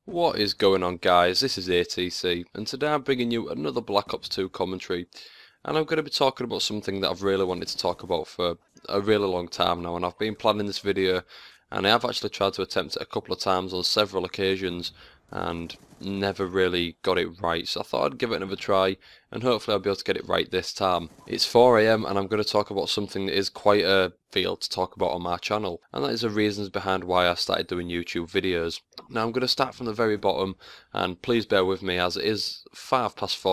What is going on, guys? This is ATC, and today I'm bringing you another Black Ops 2 commentary, and I'm going to be talking about something that I've really wanted to talk about for a really long time now, and I've been planning this video, and I have actually tried to attempt it a couple of times on several occasions, and never really got it right, so I thought I'd give it another try, and hopefully I'll be able to get it right this time. It's 4 AM, and I'm going to talk about something that is quite a field to talk about on my channel, and that is the reasons behind why I started doing YouTube videos. Now I'm going to start from the very bottom, and please bear with me as it is 4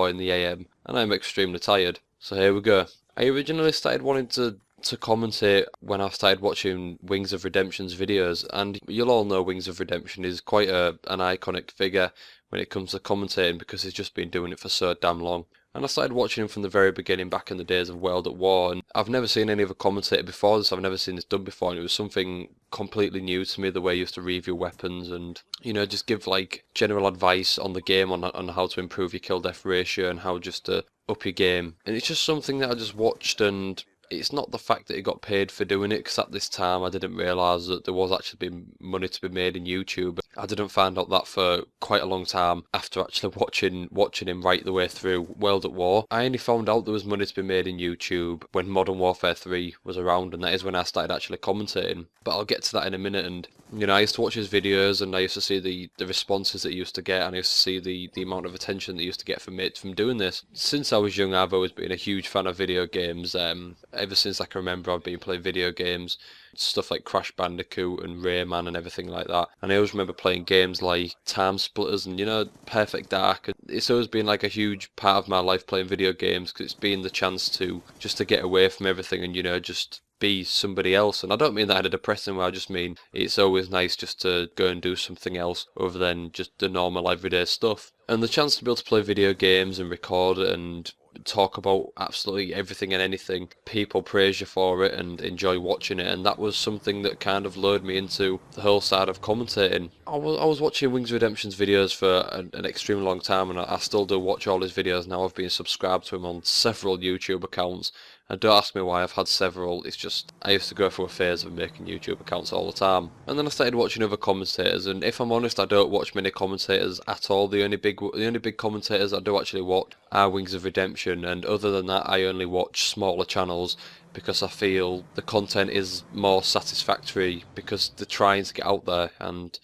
in the AM and I'm extremely tired. So here we go. I originally started wanting to commentate when I started watching Wings of Redemption's videos, and you'll all know Wings of Redemption is quite an iconic figure when it comes to commentating because he's just been doing it for so damn long. And I started watching him from the very beginning back in the days of World at War, and I've never seen any other commentator before this, I've never seen this done before, and it was something completely new to me, the way he used to review weapons and, you know, just give like general advice on the game on how to improve your kill death ratio and how just to up your game. And it's just something that I just watched, and it's not the fact that he got paid for doing it, because at this time I didn't realise that there was actually been money to be made in YouTube. I didn't find out that for quite a long time after actually watching him right the way through World at War. I only found out there was money to be made in YouTube when Modern Warfare 3 was around, and that is when I started actually commentating. But I'll get to that in a minute. And you know, I used to watch his videos, and I used to see the responses that he used to get, and I used to see the amount of attention that he used to get from doing this. Since I was young, I've always been a huge fan of video games. Ever since I can remember, I've been playing video games, stuff like Crash Bandicoot and Rayman and everything like that. And I always remember playing games like Time Splitters and, you know, Perfect Dark. And it's always been like a huge part of my life playing video games, because it's been the chance to just to get away from everything and, you know, just be somebody else. And I don't mean that in a depressing way, I just mean it's always nice just to go and do something else other than just the normal everyday stuff. And the chance to be able to play video games and record and talk about absolutely everything and anything, people praise you for it and enjoy watching it, and that was something that kind of lured me into the whole side of commentating. I was watching Wings of Redemption's videos for an extremely long time, and I still do watch all his videos now. I've been subscribed to him on several YouTube accounts, and don't ask me why I've had several, it's just I used to go through a phase of making YouTube accounts all the time. And then I started watching other commentators, and if I'm honest, I don't watch many commentators at all. The only big commentators I do actually watch are Wings of Redemption, and other than that I only watch smaller channels because I feel the content is more satisfactory because they're trying to get out there. And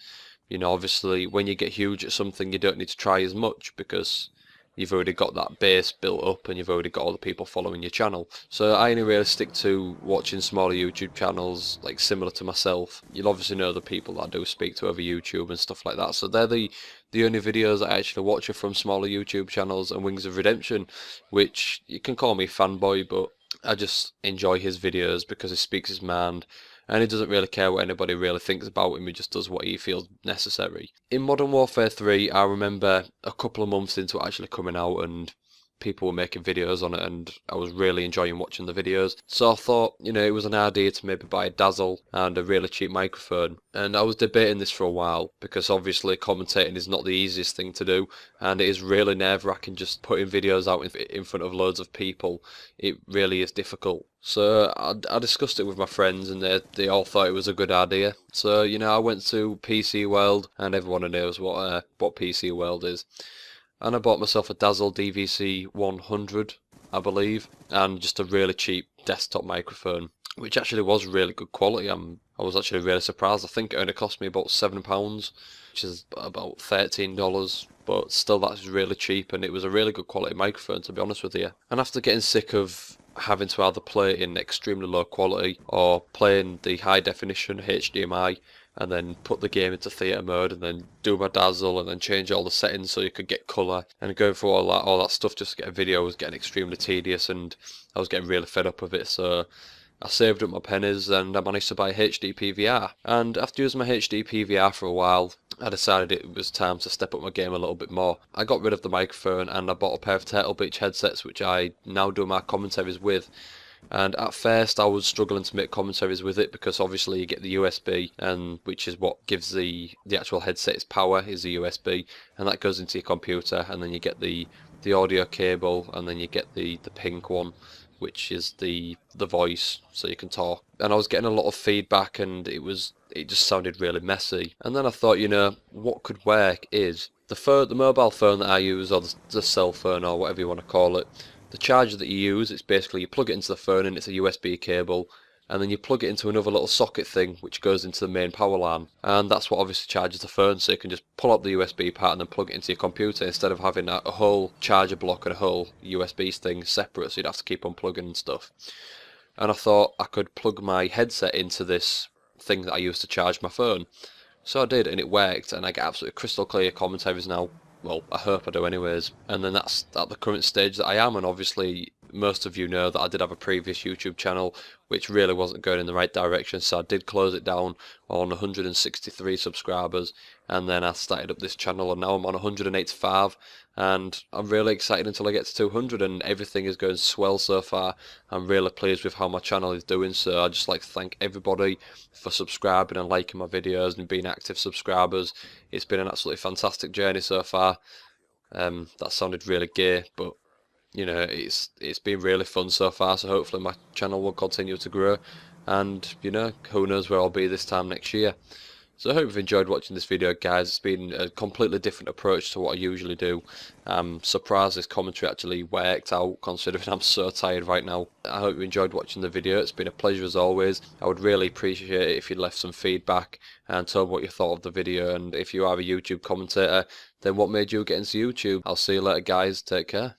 you know, obviously when you get huge at something you don't need to try as much because you've already got that base built up and you've already got all the people following your channel. So I only really stick to watching smaller YouTube channels like similar to myself. You'll obviously know the people that I do speak to over YouTube and stuff like that. So they're the only videos I actually watch are from smaller YouTube channels and Wings of Redemption, which you can call me fanboy, but I just enjoy his videos because he speaks his mind and he doesn't really care what anybody really thinks about him, he just does what he feels necessary. In Modern Warfare 3, I remember a couple of months into it actually coming out and people were making videos on it, and I was really enjoying watching the videos. So I thought, you know, it was an idea to maybe buy a Dazzle and a really cheap microphone. And I was debating this for a while because obviously commentating is not the easiest thing to do, and it is really nerve-wracking just putting videos out in front of loads of people. It really is difficult. So I discussed it with my friends, and they all thought it was a good idea. So, you know, I went to PC World, and everyone knows what PC World is. And I bought myself a Dazzle DVC 100, I believe, and just a really cheap desktop microphone, which actually was really good quality. I was actually really surprised. I think it only cost me about £7, which is about $13, but still that's really cheap, and it was a really good quality microphone, to be honest with you. And after getting sick of having to either play in extremely low quality or playing the high definition HDMI and then put the game into theatre mode and then do my Dazzle and then change all the settings so you could get colour, and going through all that stuff just to get a video was getting extremely tedious, and I was getting really fed up with it. So I saved up my pennies and I managed to buy a HD PVR. And after using my HD PVR for a while, I decided it was time to step up my game a little bit more. I got rid of the microphone and I bought a pair of Turtle Beach headsets, which I now do my commentaries with. And at first I was struggling to make commentaries with it because obviously you get the USB, and which is what gives the actual headset its power, is the USB, and that goes into your computer, and then you get the audio cable, and then you get the pink one which is the voice, so you can talk. And I was getting a lot of feedback, and it just sounded really messy. And then I thought, you know, what could work is the mobile phone that I use, or the cell phone, or whatever you want to call it. The charger that you use, it's basically you plug it into the phone, and it's a USB cable, and then you plug it into another little socket thing which goes into the main power line, and that's what obviously charges the phone, so you can just pull up the USB part and then plug it into your computer instead of having a whole charger block and a whole USB thing separate, so you'd have to keep unplugging and stuff. And I thought I could plug my headset into this thing that I use to charge my phone. So I did, and it worked, and I get absolutely crystal clear commentaries now. Well, I hope I do anyways. And then that's at the current stage that I am, and obviously most of you know that I did have a previous YouTube channel which really wasn't going in the right direction, so I did close it down on 163 subscribers, and then I started up this channel, and now I'm on 185, and I'm really excited until I get to 200, and everything is going swell so far. I'm really pleased with how my channel is doing, so I'd just like to thank everybody for subscribing and liking my videos and being active subscribers. It's been an absolutely fantastic journey so far. That sounded really gay, but you know, it's been really fun so far, so hopefully my channel will continue to grow, and you know, who knows where I'll be this time next year. So I hope you've enjoyed watching this video, guys. It's been a completely different approach to what I usually do. I'm surprised this commentary actually worked out, considering I'm so tired right now. I hope you enjoyed watching the video. It's been a pleasure as always. I would really appreciate it if you left some feedback and told what you thought of the video, and if you are a YouTube commentator, then what made you get into YouTube. I'll see you later, guys. Take care.